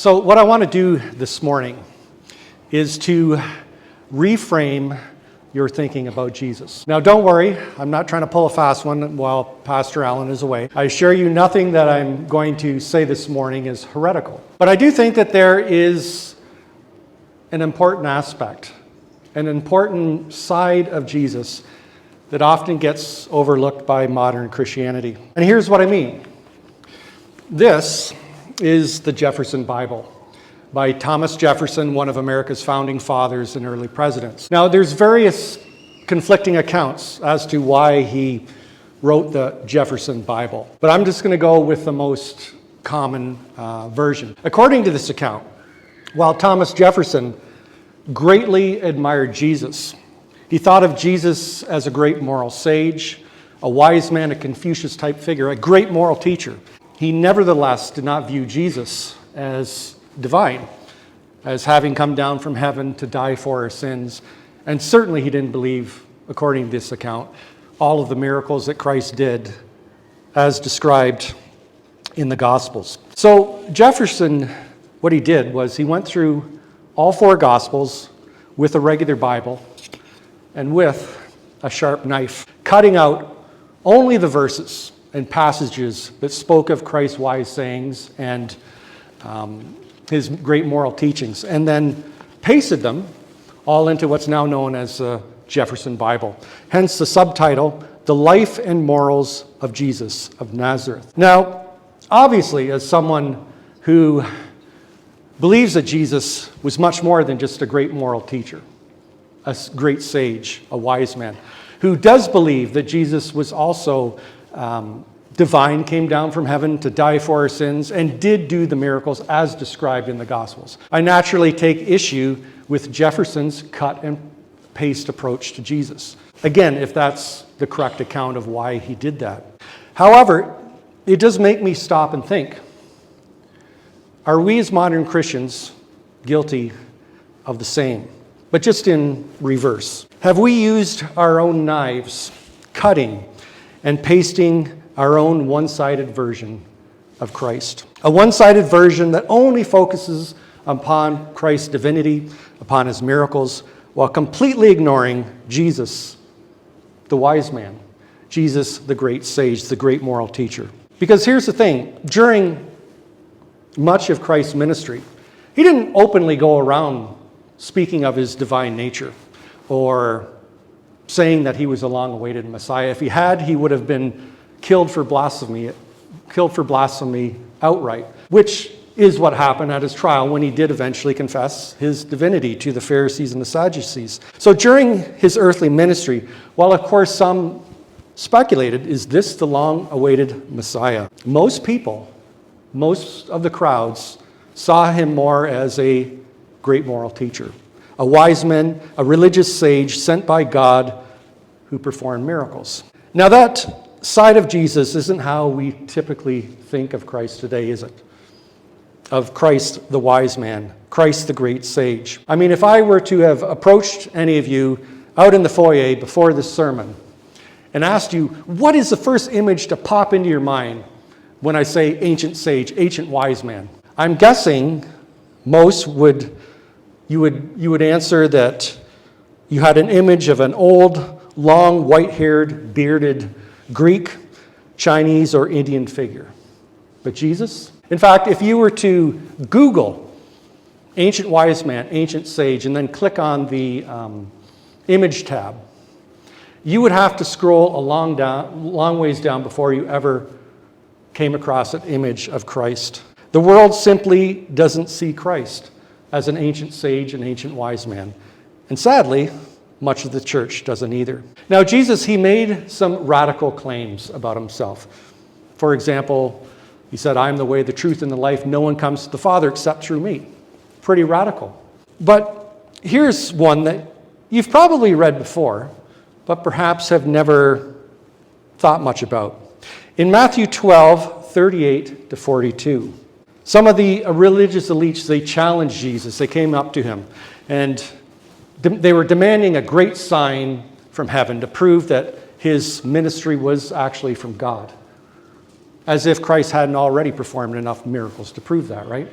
So what I want to do this morning is to reframe your thinking about Jesus. Now don't worry, I'm not trying to pull a fast one while Pastor Allen is away. I assure you nothing that I'm going to say this morning is heretical. But I do think that there is an important aspect, an important side of Jesus that often gets overlooked by modern Christianity. And here's what I mean. This is the Jefferson Bible by Thomas Jefferson, one of America's founding fathers and early presidents. Now, there's various conflicting accounts as to why he wrote the Jefferson Bible, but I'm just going to go with the most common version. According to this account, while Thomas Jefferson greatly admired Jesus, he thought of Jesus as a great moral sage, a wise man, a Confucius-type figure, a great moral teacher. He nevertheless did not view Jesus as divine, as having come down from heaven to die for our sins. And certainly he didn't believe, according to this account, all of the miracles that Christ did as described in the Gospels. So Jefferson, what he did was he went through all four Gospels with a regular Bible and with a sharp knife, cutting out only the verses and passages that spoke of Christ's wise sayings and his great moral teachings, and then pasted them all into what's now known as the Jefferson Bible. Hence the subtitle, The Life and Morals of Jesus of Nazareth. Now, obviously, as someone who believes that Jesus was much more than just a great moral teacher, a great sage, a wise man, who does believe that Jesus was also divine, came down from heaven to die for our sins, and did do the miracles as described in the Gospels. I naturally take issue with Jefferson's cut and paste approach to Jesus. Again, if that's the correct account of why he did that. However, it does make me stop and think, are we as modern Christians guilty of the same? But just in reverse. Have we used our own knives, cutting and pasting our own one-sided version of Christ? A one-sided version that only focuses upon Christ's divinity, upon his miracles, while completely ignoring Jesus, the wise man, Jesus, the great sage, the great moral teacher. Because here's the thing, during much of Christ's ministry, he didn't openly go around speaking of his divine nature or saying that he was a long-awaited Messiah. If he had, he would have been killed for blasphemy outright, which is what happened at his trial when he did eventually confess his divinity to the Pharisees and the Sadducees. So during his earthly ministry, while of course some speculated, is this the long-awaited Messiah? Most people, most of the crowds, saw him more as a great moral teacher, a wise man, a religious sage sent by God who performed miracles. Now that side of Jesus isn't how we typically think of Christ today, is it? Of Christ the wise man, Christ the great sage. I mean, if I were to have approached any of you out in the foyer before this sermon and asked you, what is the first image to pop into your mind when I say ancient sage, ancient wise man? I'm guessing most you would answer that you had an image of an old, long, white-haired, bearded Greek, Chinese, or Indian figure. But Jesus? In fact, if you were to Google ancient wise man, ancient sage, and then click on the image tab, you would have to scroll a long ways down before you ever came across an image of Christ. The world simply doesn't see Christ as an ancient sage, an ancient wise man. And sadly, much of the church doesn't either. Now, Jesus, he made some radical claims about himself. For example, he said, I am the way, the truth, and the life. No one comes to the Father except through me. Pretty radical. But here's one that you've probably read before, but perhaps have never thought much about. In Matthew 12, 38 to 42, some of the religious elites, they challenged Jesus. They came up to him, and they were demanding a great sign from heaven to prove that his ministry was actually from God. As if Christ hadn't already performed enough miracles to prove that, right?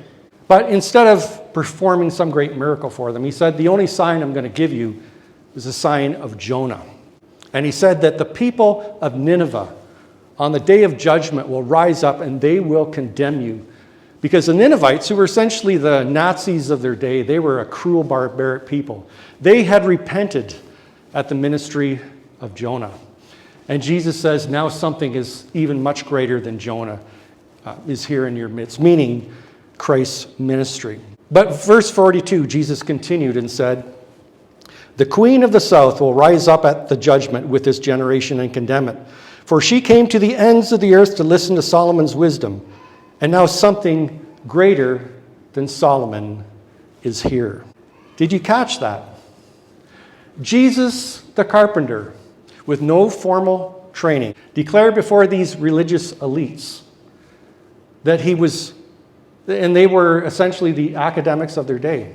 But instead of performing some great miracle for them, he said, the only sign I'm going to give you is a sign of Jonah. And he said that the people of Nineveh on the day of judgment will rise up and they will condemn you. Because the Ninevites, who were essentially the Nazis of their day, they were a cruel, barbaric people. They had repented at the ministry of Jonah. And Jesus says, now something is even much greater than Jonah is here in your midst, meaning Christ's ministry. But verse 42, Jesus continued and said, the queen of the south will rise up at the judgment with this generation and condemn it. For she came to the ends of the earth to listen to Solomon's wisdom. And now something greater than Solomon is here. Did you catch that? Jesus, the carpenter, with no formal training, declared before these religious elites that he was, and they were essentially the academics of their day,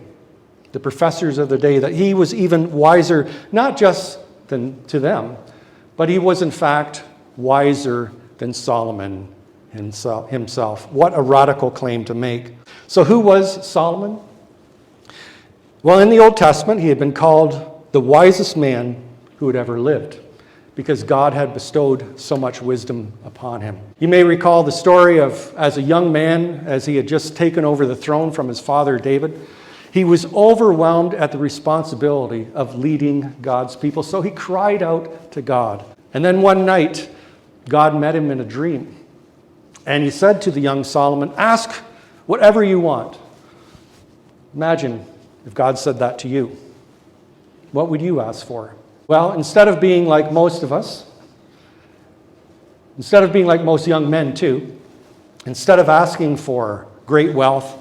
the professors of the day, that he was even wiser, not just to them, but he was in fact wiser than Solomon himself. What a radical claim to make. So who was Solomon? Well, in the Old Testament, he had been called the wisest man who had ever lived, because God had bestowed so much wisdom upon him. You may recall the story of, as a young man, as he had just taken over the throne from his father David, he was overwhelmed at the responsibility of leading God's people, so he cried out to God. And then one night, God met him in a dream, and he said to the young Solomon, ask whatever you want. Imagine if God said that to you. What would you ask for? Well, instead of being like most of us, instead of being like most young men too, instead of asking for great wealth,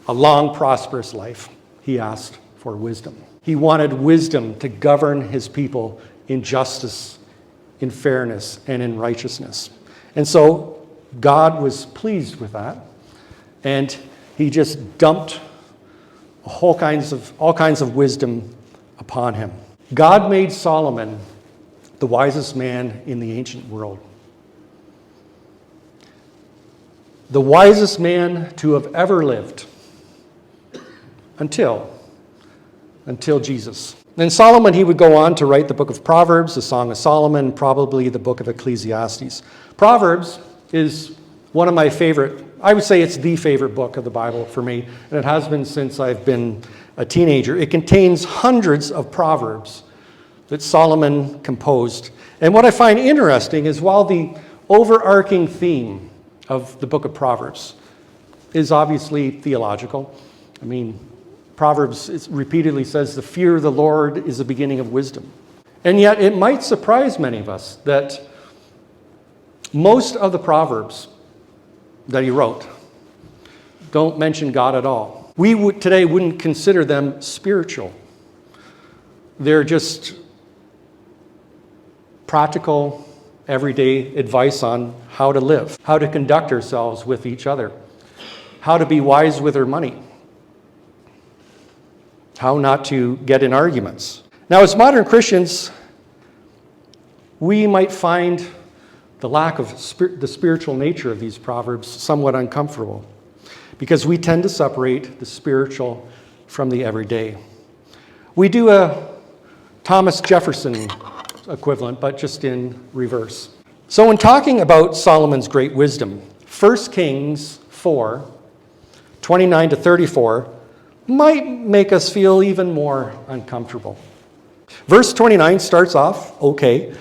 a long, prosperous life, he asked for wisdom. He wanted wisdom to govern his people in justice, in fairness, and in righteousness. And so God was pleased with that, and he just dumped all kinds of wisdom upon him. God made Solomon the wisest man in the ancient world. The wisest man to have ever lived until Jesus. Then Solomon, he would go on to write the book of Proverbs, the Song of Solomon, probably the book of Ecclesiastes. Proverbs is one of my favorite, I would say it's the favorite book of the Bible for me, and it has been since I've been a teenager. It contains hundreds of proverbs that Solomon composed. And what I find interesting is while the overarching theme of the book of Proverbs is obviously theological, I mean, Proverbs repeatedly says the fear of the Lord is the beginning of wisdom. And yet it might surprise many of us that most of the Proverbs that he wrote don't mention God at all. We today wouldn't consider them spiritual. They're just practical, everyday advice on how to live, how to conduct ourselves with each other, how to be wise with our money, how not to get in arguments. Now, as modern Christians, we might find the lack of the spiritual nature of these proverbs somewhat uncomfortable, because we tend to separate the spiritual from the everyday. We do a Thomas Jefferson equivalent, but just in reverse. So when talking about Solomon's great wisdom, 1 Kings 4, 29 to 34, might make us feel even more uncomfortable. Verse 29 starts off okay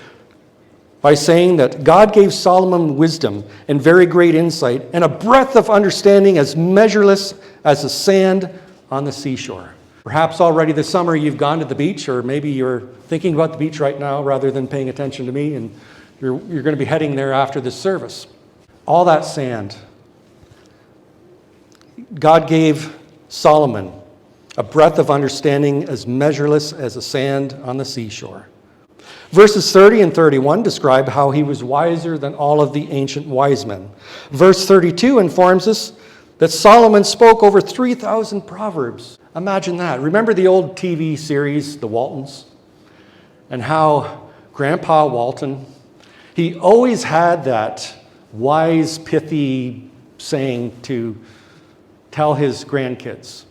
by saying that God gave Solomon wisdom and very great insight and a breadth of understanding as measureless as the sand on the seashore. Perhaps already this summer you've gone to the beach, or maybe you're thinking about the beach right now rather than paying attention to me, and you're going to be heading there after this service. All that sand. God gave Solomon a breadth of understanding as measureless as the sand on the seashore. Verses 30 and 31 describe how he was wiser than all of the ancient wise men. Verse 32 informs us that Solomon spoke over 3,000 proverbs. Imagine that. Remember the old TV series, The Waltons? And how Grandpa Walton, he always had that wise, pithy saying to tell his grandkids.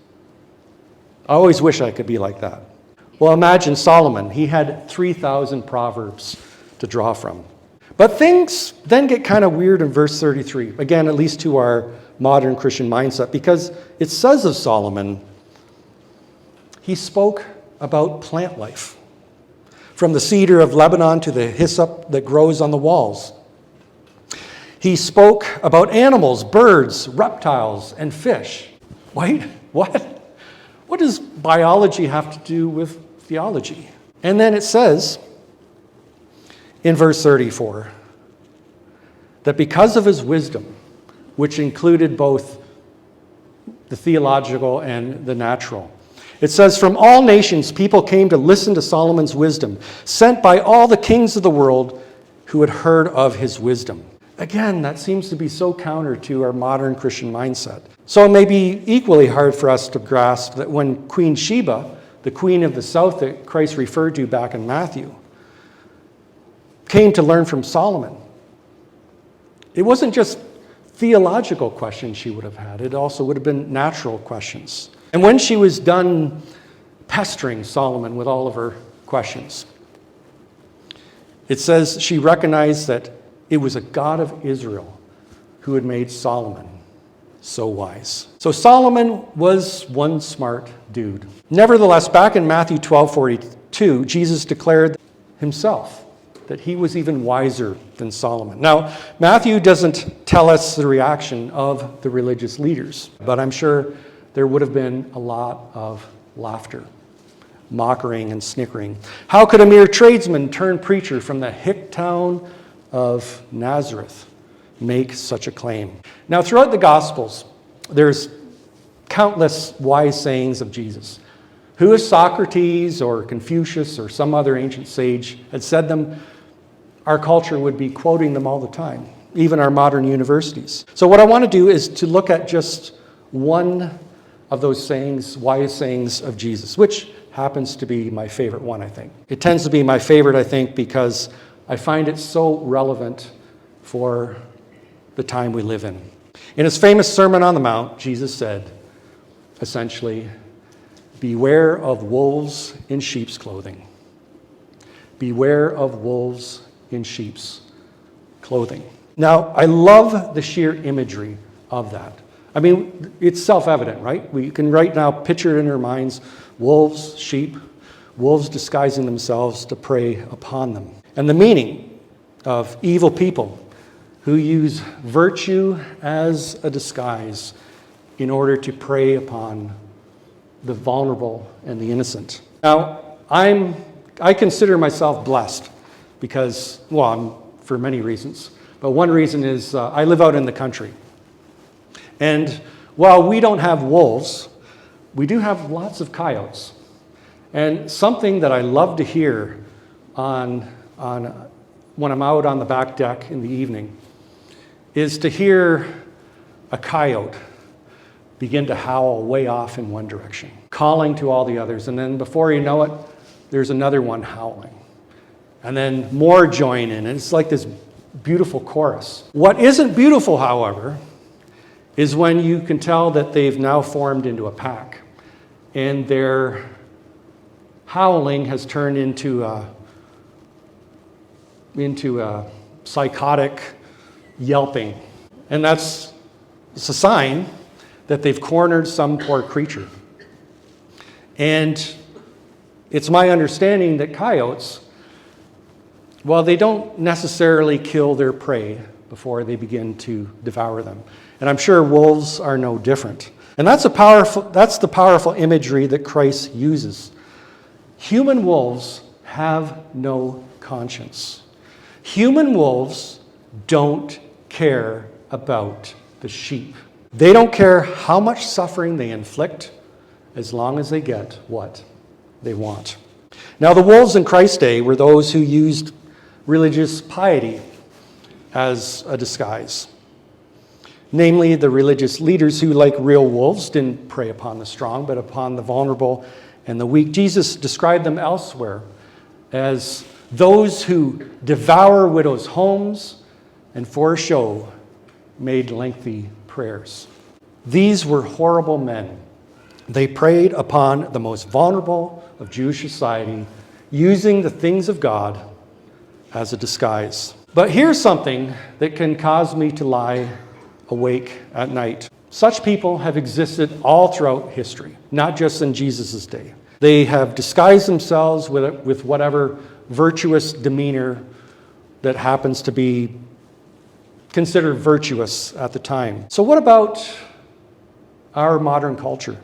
I always wish I could be like that. Well, imagine Solomon. He had 3,000 proverbs to draw from. But things then get kind of weird in verse 33. Again, at least to our modern Christian mindset, because it says of Solomon, he spoke about plant life, from the cedar of Lebanon to the hyssop that grows on the walls. He spoke about animals, birds, reptiles, and fish. Wait, what? What does biology have to do with theology? And then it says in verse 34 that because of his wisdom, which included both the theological and the natural, it says, from all nations people came to listen to Solomon's wisdom, sent by all the kings of the world who had heard of his wisdom. Again, that seems to be so counter to our modern Christian mindset. So it may be equally hard for us to grasp that when Queen Sheba, the queen of the south that Christ referred to back in Matthew, came to learn from Solomon, it wasn't just theological questions she would have had. It also would have been natural questions. And when she was done pestering Solomon with all of her questions, it says she recognized that it was a God of Israel who had made Solomon so wise. So Solomon was one smart dude. Nevertheless, back in Matthew 12:42, Jesus declared himself that he was even wiser than Solomon. Now, Matthew doesn't tell us the reaction of the religious leaders, but I'm sure there would have been a lot of laughter, mocking and snickering. How could a mere tradesman turned preacher from the hick town of Nazareth make such a claim? Now, throughout the Gospels, there's countless wise sayings of Jesus. Who, if Socrates or Confucius or some other ancient sage had said them, our culture would be quoting them all the time, even our modern universities. So what I want to do is to look at just one of those sayings, wise sayings of Jesus, which happens to be my favorite one, I think. It tends to be my favorite, I think, because I find it so relevant for the time we live in. In his famous Sermon on the Mount, Jesus said, essentially, beware of wolves in sheep's clothing. Beware of wolves in sheep's clothing. Now, I love the sheer imagery of that. I mean, it's self-evident, right? We can right now picture it in our minds, wolves, sheep, wolves disguising themselves to prey upon them. And the meaning of evil people who use virtue as a disguise in order to prey upon the vulnerable and the innocent. Now, I consider myself blessed because, well, for many reasons. But one reason is I live out in the country. And while we don't have wolves, we do have lots of coyotes. And something that I love to hear when I'm out on the back deck in the evening is to hear a coyote begin to howl way off in one direction, calling to all the others. And then before you know it, there's another one howling. And then more join in. And it's like this beautiful chorus. What isn't beautiful, however, is when you can tell that they've now formed into a pack. And their howling has turned into a psychotic yelping. And it's a sign that they've cornered some poor creature. And it's my understanding that coyotes, well, they don't necessarily kill their prey before they begin to devour them. And I'm sure wolves are no different. And that's the powerful imagery that Christ uses. Human wolves have no conscience. Human wolves don't care about the sheep. They don't care how much suffering they inflict as long as they get what they want. Now, the wolves in Christ's day were those who used religious piety as a disguise. Namely, the religious leaders who, like real wolves, didn't prey upon the strong, but upon the vulnerable and the weak. Jesus described them elsewhere as those who devour widows' homes and for show made lengthy prayers. These were horrible men. They preyed upon the most vulnerable of Jewish society, using the things of God as a disguise. But here's something that can cause me to lie awake at night. Such people have existed all throughout history, not just in Jesus' day. They have disguised themselves with whatever virtuous demeanor that happens to be considered virtuous at the time. So what about our modern culture?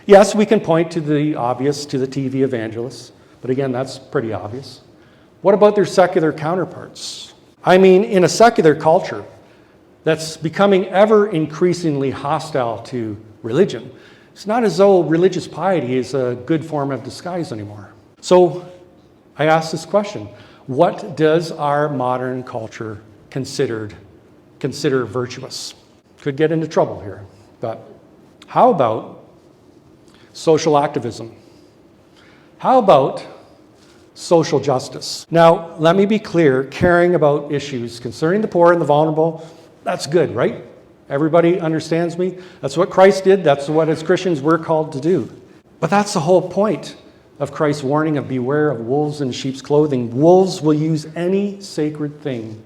Yes, we can point to the obvious, to the TV evangelists, but again, that's pretty obvious. What about their secular counterparts? I mean, in a secular culture that's becoming ever increasingly hostile to religion, it's not as though religious piety is a good form of disguise anymore. So I ask this question: what does our modern culture consider virtuous? Could get into trouble here, but how about social activism? How about social justice? Now, let me be clear, caring about issues concerning the poor and the vulnerable, that's good, right? Everybody understands me? That's what Christ did. That's what as Christians we're called to do. But that's the whole point of Christ's warning of beware of wolves in sheep's clothing. Wolves will use any sacred thing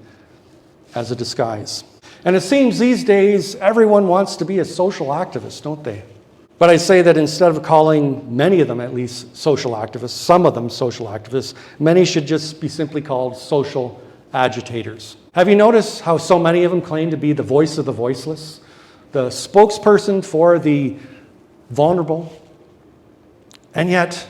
as a disguise. And it seems these days everyone wants to be a social activist, don't they? But I say that instead of calling many of them at least social activists, some of them social activists, many should just be simply called social agitators. Have you noticed how so many of them claim to be the voice of the voiceless, the spokesperson for the vulnerable? And yet,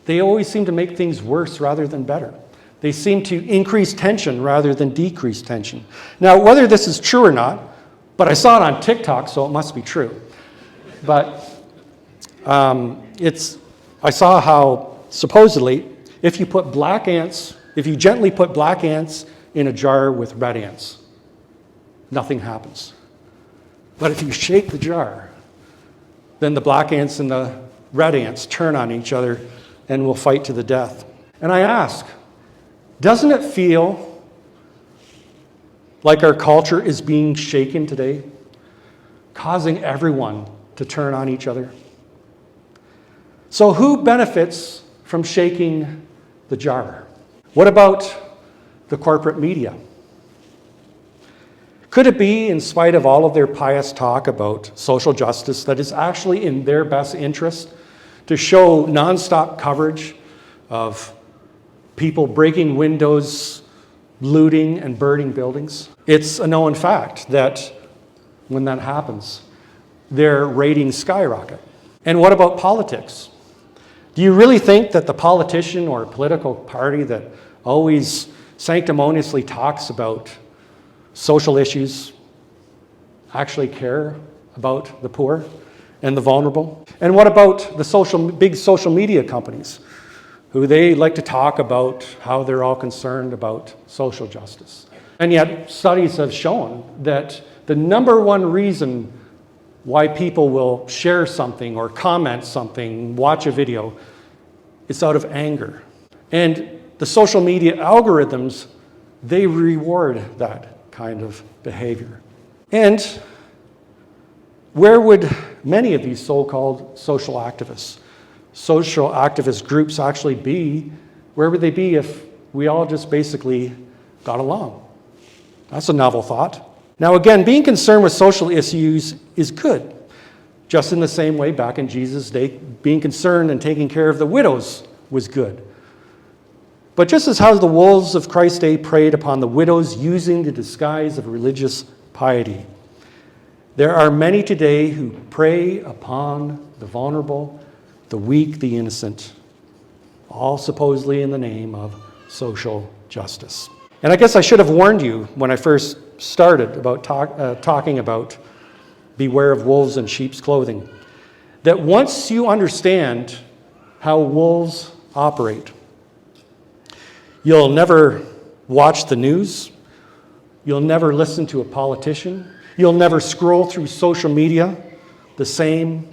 they always seem to make things worse rather than better. They seem to increase tension rather than decrease tension. Now, whether this is true or not, but I saw it on TikTok, so it must be true. But I saw how supposedly if you gently put black ants in a jar with red ants, nothing happens. But if you shake the jar, then the black ants and the red ants turn on each other and will fight to the death. And I ask, doesn't it feel like our culture is being shaken today, causing everyone to turn on each other? So who benefits from shaking the jar? What about the corporate media? Could it be, in spite of all of their pious talk about social justice, that it's actually in their best interest to show nonstop coverage of people breaking windows, looting, and burning buildings? It's a known fact that when that happens, their ratings skyrocket. And what about politics? Do you really think that the politician or political party that always sanctimoniously talks about social issues actually care about the poor and the vulnerable? And what about the big social media companies who they like to talk about how they're all concerned about social justice? And yet studies have shown that the number one reason why people will share something or comment something, watch a video, it's out of anger. And the social media algorithms, they reward that kind of behavior. And where would many of these so-called social activist groups actually be? Where would they be if we all just basically got along? That's a novel thought. Now again, being concerned with social issues is good. Just in the same way, back in Jesus' day, being concerned and taking care of the widows was good. But just as how the wolves of Christ's day preyed upon the widows using the disguise of religious piety, there are many today who prey upon the vulnerable, the weak, the innocent, all supposedly in the name of social justice. And I guess I should have warned you when I first started about talking about beware of wolves in sheep's clothing, that once you understand how wolves operate, you'll never watch the news, you'll never listen to a politician, you'll never scroll through social media the same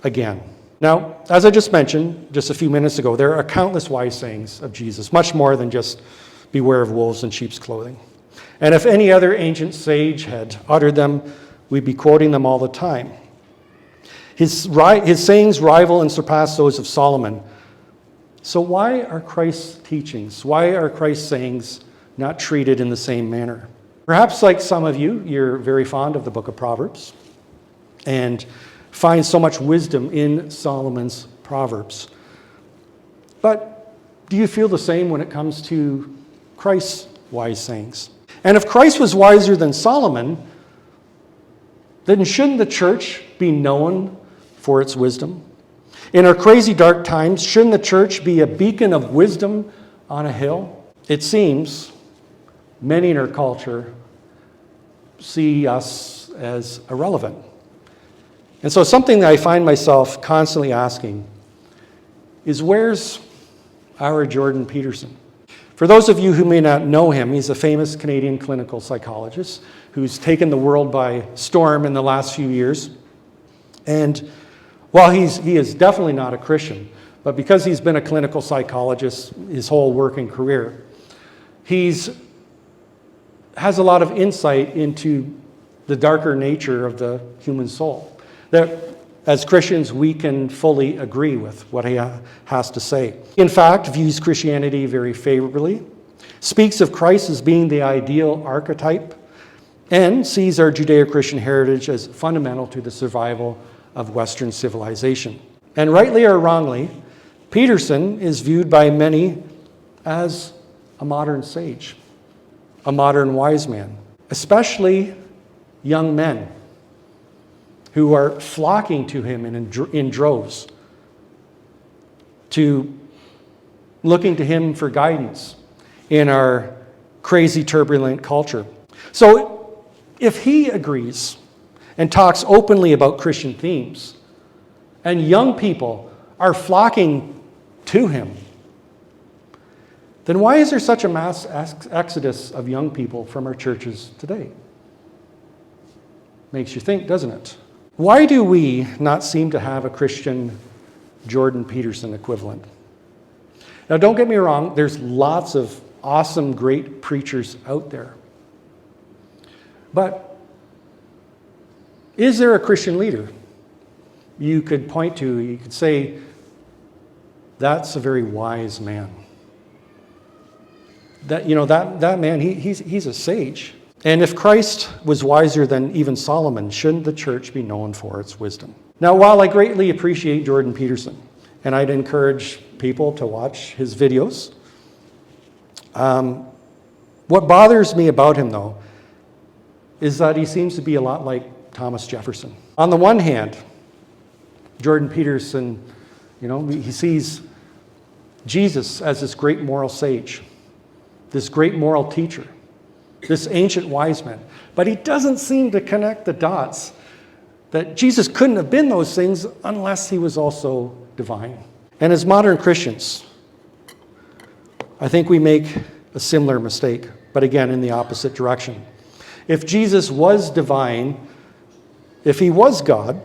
again. Now, as I just mentioned just a few minutes ago, there are countless wise sayings of Jesus, much more than just beware of wolves in sheep's clothing. And if any other ancient sage had uttered them, we'd be quoting them all the time. His sayings rival and surpass those of Solomon. So why are Christ's teachings, why are Christ's sayings not treated in the same manner? Perhaps like some of you, you're very fond of the book of Proverbs and find so much wisdom in Solomon's Proverbs. But do you feel the same when it comes to Christ's wise sayings? And if Christ was wiser than Solomon, then shouldn't the church be known for its wisdom? In our crazy dark times, shouldn't the church be a beacon of wisdom on a hill? It seems many in our culture see us as irrelevant. And so something that I find myself constantly asking is, where's our Jordan Peterson? For those of you who may not know him, he's a famous Canadian clinical psychologist who's taken the world by storm in the last few years. And while he is definitely not a Christian, but because he's been a clinical psychologist his whole working career, has a lot of insight into the darker nature of the human soul. That as Christians, we can fully agree with what he has to say. In fact, views Christianity very favorably, speaks of Christ as being the ideal archetype, and sees our Judeo-Christian heritage as fundamental to the survival of Western civilization. And rightly or wrongly, Peterson is viewed by many as a modern sage, a modern wise man, especially young men who are flocking to him in droves, to looking to him for guidance in our crazy, turbulent culture. So if he agrees and talks openly about Christian themes, and young people are flocking to him, then why is there such a mass exodus of young people from our churches today? Makes you think, doesn't it? Why do we not seem to have a Christian Jordan Peterson equivalent? Now, don't get me wrong, there's lots of awesome, great preachers out there. But is there a Christian leader you could point to, you could say, that's a very wise man? That man, he's a sage. And if Christ was wiser than even Solomon, shouldn't the church be known for its wisdom? Now, while I greatly appreciate Jordan Peterson, and I'd encourage people to watch his videos, what bothers me about him, though, is that he seems to be a lot like Thomas Jefferson. On the one hand, Jordan Peterson, he sees Jesus as this great moral sage, this great moral teacher, this ancient wise man. But he doesn't seem to connect the dots that Jesus couldn't have been those things unless he was also divine. And as modern Christians, I think we make a similar mistake, but again, in the opposite direction. If Jesus was divine, if he was God,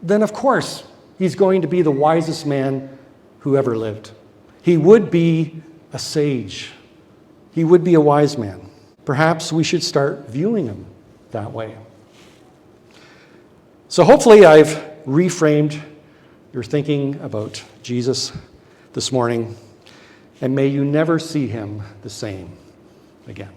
then of course he's going to be the wisest man who ever lived. He would be a sage. He would be a wise man. Perhaps we should start viewing him that way. So hopefully I've reframed your thinking about Jesus this morning, and may you never see him the same again.